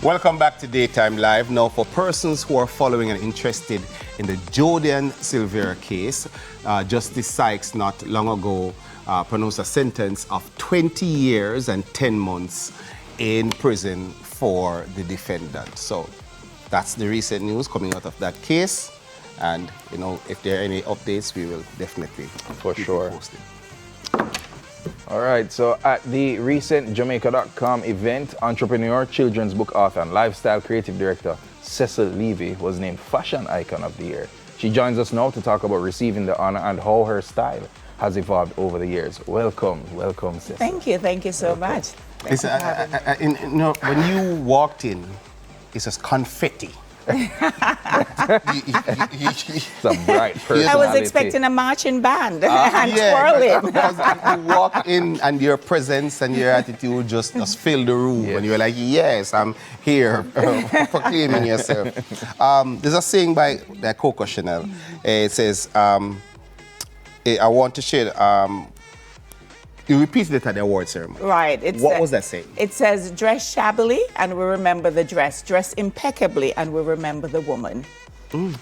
Welcome back to Daytime Live. Now, for persons who are following and interested in the Jordan Silvera case, Justice Sykes not long ago pronounced a sentence of 20 years and 10 months in prison for the defendant. So that's the recent news coming out of that case. And, you know, if there are any updates, we will definitely keep you posted. All right, so at the recent Jamaica.com event, entrepreneur, children's book author, and lifestyle creative director Cecile Levee was named Fashion Icon of the Year. She joins us now to talk about receiving the honor and how her style has evolved over the years. Welcome, Cecile. Thank you so much. When you walked in, it says confetti. It's a bright personality. I was expecting a marching band and twirling. Because you walk in and your presence and your attitude just filled the room. And you're like, yes, I'm here proclaiming yourself. There's a saying by Coco Chanel. It says, I want to share, you repeated it at the award ceremony. Right. What was that saying? It says, dress shabbily and we remember the dress. Dress impeccably and we remember the woman.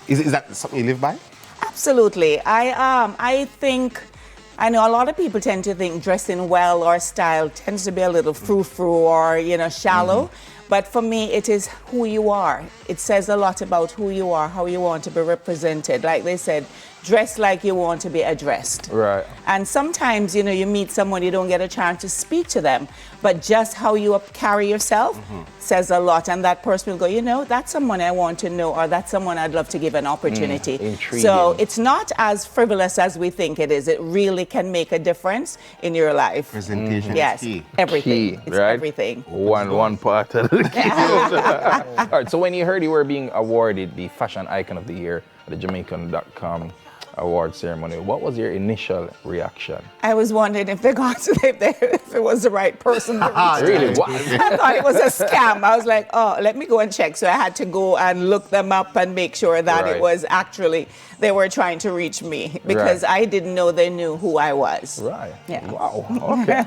Is that something you live by? Absolutely. I think, I know a lot of people tend to think dressing well or style tends to be a little frou-frou or, shallow. But for me, it is who you are. It says a lot about who you are, how you want to be represented. Like they said, dress like you want to be addressed. Right. And sometimes, you meet someone, you don't get a chance to speak to them, but just how you carry yourself says a lot. And that person will go, that's someone I want to know, or that's someone I'd love to give an opportunity. Intriguing. So it's not as frivolous as we think it is. It really can make a difference in your life. Presentation Yes, is key. everything. It's right? everything. One part of the key. All right, so when you heard you were being awarded the Fashion Icon of the Year at the Jamaican.com award ceremony, what was your initial reaction? I was wondering if if it was the right person. Really? What? I thought it was a scam. I was like, oh, let me go and check. So I had to go and look them up and make sure that it was actually, they were trying to reach me because I didn't know they knew who I was. Right. Yeah. Wow. Okay.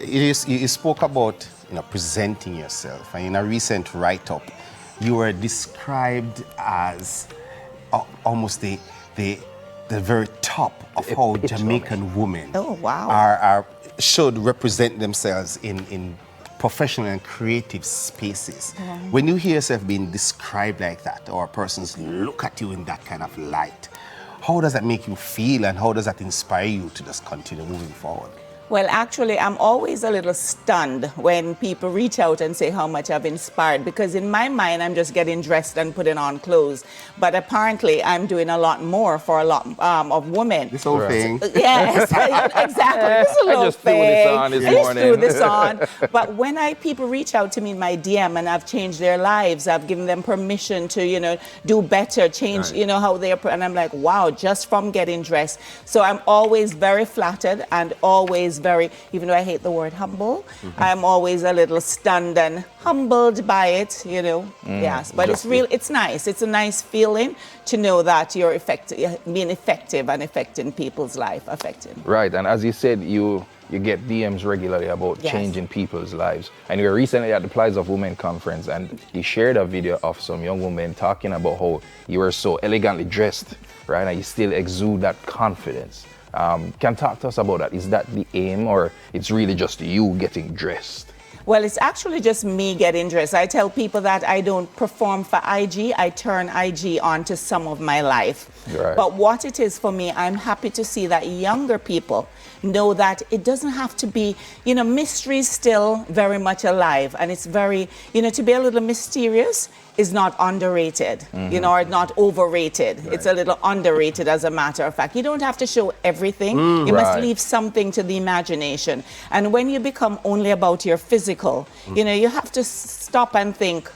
You spoke about presenting yourself, and in a recent write-up, you were described as almost the very top of how Jamaican women should represent themselves in professional and creative spaces. When you hear yourself being described like that, or persons look at you in that kind of light, how does that make you feel, and how does that inspire you to just continue moving forward? Well, actually, I'm always a little stunned when people reach out and say how much I've inspired, because in my mind, I'm just getting dressed and putting on clothes. But apparently, I'm doing a lot more for a lot of women. This whole thing. Yes, exactly. This little I just threw this on this morning. I just threw this on. But when people reach out to me in my DM and I've changed their lives, I've given them permission to, do better, change, how they are. And I'm like, wow, just from getting dressed. So I'm always very flattered and always very, even though I hate the word humble, I'm always a little stunned and humbled by it, Yes, but it's nice. It's a nice feeling to know that you're being effective and affecting people's life, Right, and as you said, you get DMs regularly about changing people's lives. And you were recently at the Plies of Women conference, and you shared a video of some young women talking about how you were so elegantly dressed, right? And you still exude that confidence. Can talk to us about that. Is that the aim, or it's really just you getting dressed? Well, it's actually just me getting dressed. I tell people that I don't perform for IG. I turn IG onto some of my life. Right. But what it is for me, I'm happy to see that younger people know that it doesn't have to be, mystery is still very much alive. And it's very, to be a little mysterious is not underrated, or not overrated. Right. It's a little underrated, as a matter of fact. You don't have to show everything. You must leave something to the imagination. And when you become only about your physical, you have to stop and think,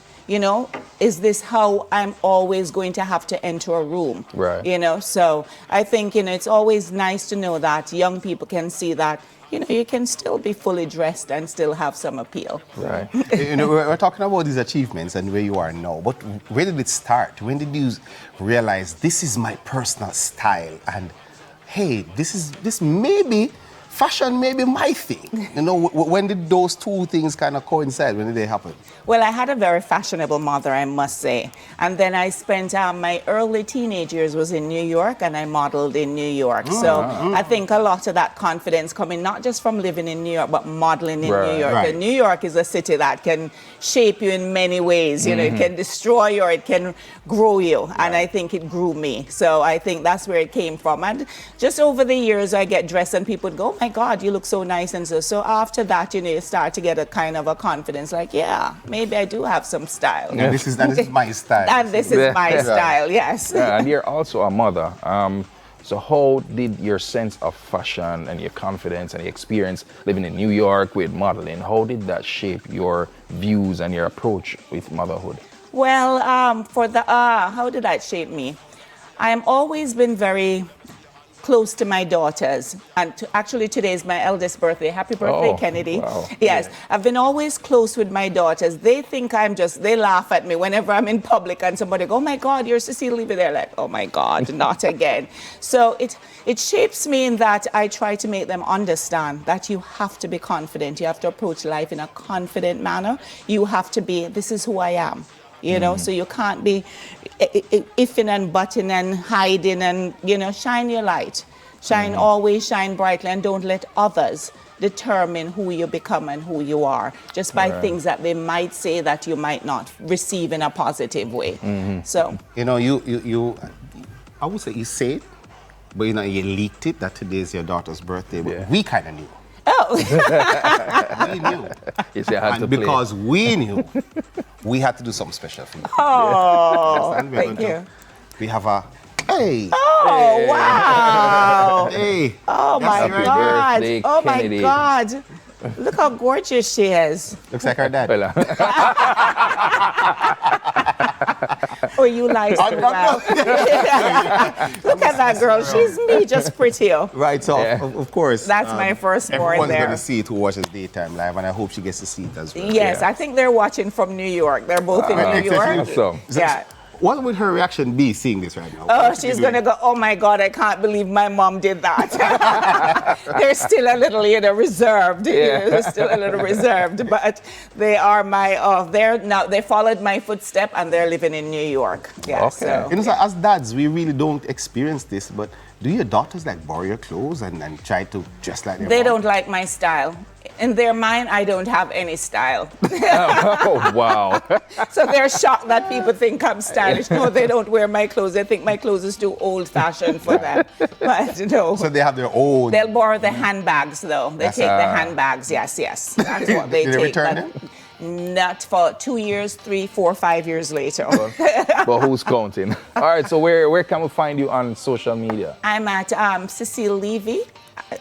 is this how I'm always going to have to enter a room? Right. So I think, it's always nice to know that young people can see that, you can still be fully dressed and still have some appeal. Right. We're talking about these achievements and where you are now, but where did it start? When did you realize this is my personal style, and hey, this may be fashion may be my thing. You know, when did those two things kind of coincide? When did they happen? Well, I had a very fashionable mother, I must say. And then I spent my early teenage years was in New York, and I modeled in New York. So I think a lot of that confidence coming not just from living in New York, but modeling in New York. Right. And New York is a city that can shape you in many ways. You know, it can destroy you or it can grow you. Right. And I think it grew me. So I think that's where it came from. And just over the years, I get dressed and people would go, oh my God, you look so nice. And so after that, you know, you start to get a kind of a confidence like, yeah, maybe I do have some style. Yeah, this is my style. And this is my style, yes. Yeah, and you're also a mother. So how did your sense of fashion and your confidence and your experience living in New York with modeling, how did that shape your views and your approach with motherhood? Well, how did that shape me? I have always been very close to my daughters. And actually today is my eldest birthday. Happy birthday, Kennedy. Wow. Yes, I've been always close with my daughters. They think they laugh at me whenever I'm in public and somebody go, oh my God, you're Cecile Levee. They're like, oh my God, not again. So it shapes me in that I try to make them understand that you have to be confident. You have to approach life in a confident manner. You have to be, this is who I am. You know, so you can't be ifing and butting and hiding and, you know, shine your light. Always shine brightly, and don't let others determine who you become and who you are just by things that they might say that you might not receive in a positive way. So, you know, you I would say you say it, but you know, you leaked it that today is your daughter's birthday, but we kind of knew. oh, We knew. You say I had to And play. because we knew, we had to do something special for you. oh, And we're thank going you. to- We have a, hey, Oh, wow. hey. Oh, my Happy God. birthday, Oh, Kennedy. my God. Look how gorgeous she is. Looks like her dad. Well, Oh, you like her well. Look at that girl. She's me, just prettier. Right, so Yeah. of course. That's my firstborn Everyone's there. going to see it who watches Daytime Live, and I hope she gets to see it as well. Yes, Yeah. I think they're watching from New York. They're both in New York. Awesome. Yeah. What would her reaction be seeing this right now? Oh, What would she she's be going to doing? go, oh my God, I can't believe my mom did that. They're still a little, you know, reserved. Yeah. They're still a little reserved, but they are they followed my footstep and they're living in New York. Yeah, Okay. so. You know, so as dads, we really don't experience this, but do your daughters like borrow your clothes and try to dress like their They mom? don't like my style. In their mind, I don't have any style. oh, wow. So they're shocked that people think I'm stylish. No, they don't wear my clothes. They think my clothes is too old-fashioned for them. But no. So they have their own. They'll borrow the handbags, though. They take the handbags. Yes. That's what they Did they take. return but them? Not for 2 years, 3, 4, 5 years later. But who's counting? All right, so where can we find you on social media? I'm at Cecile Levee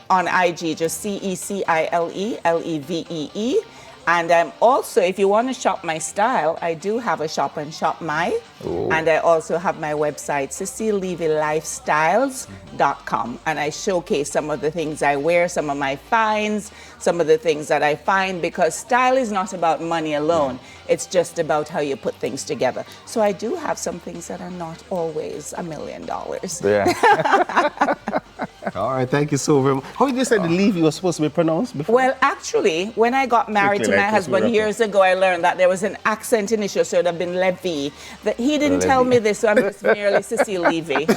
on IG, just CECILE LEVEE. And I'm also, if you want to shop my style, I do have a shop and shop my. Ooh. And I also have my website, CecileLeveeLifestyles.com. And I showcase some of the things I wear, some of my finds, some of the things that I find, because style is not about money alone. It's just about how you put things together. So I do have some things that are not always $1 million. Yeah. All right, thank you so very much. How did you say the Levee was supposed to be pronounced before? Well, actually, when I got married to Quickly, my like, husband let's years ago, I learned that there was an accent initial, so it would have been Levee. That he didn't tell me this, so I'm just merely Cecile Levee.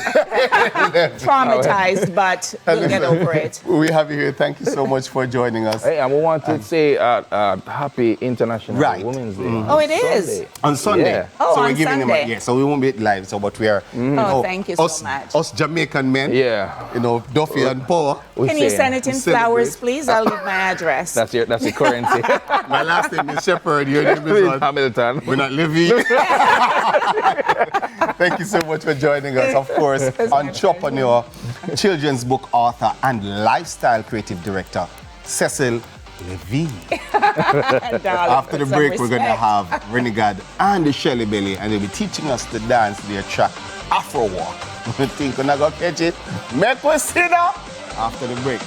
Traumatized, but we'll get over it. We have you here. Thank you so much for joining us. Hey, and we want to say happy International Right. Women's Day. Oh, it is? Sunday. On Sunday. Yeah. Oh, so we're on giving Sunday. them so we won't be live, so but we are Thank you so much. Us Jamaican men. Yeah. You know, Duffy and Poe. We Can you say- send it in Celebrate. flowers, please? I'll leave my address. That's your currency. My last name is Shepherd, your name is what? Hamilton. We're not Levee. Thank you so much for joining us. Of course, entrepreneur, children's book author, and lifestyle creative director, Cecile Levee. After the break, we're going to have Renegade and the Shelly Belly, and they'll be teaching us to dance their track, Afro Walk. You think we're not going to catch it? Make we see now. After the break.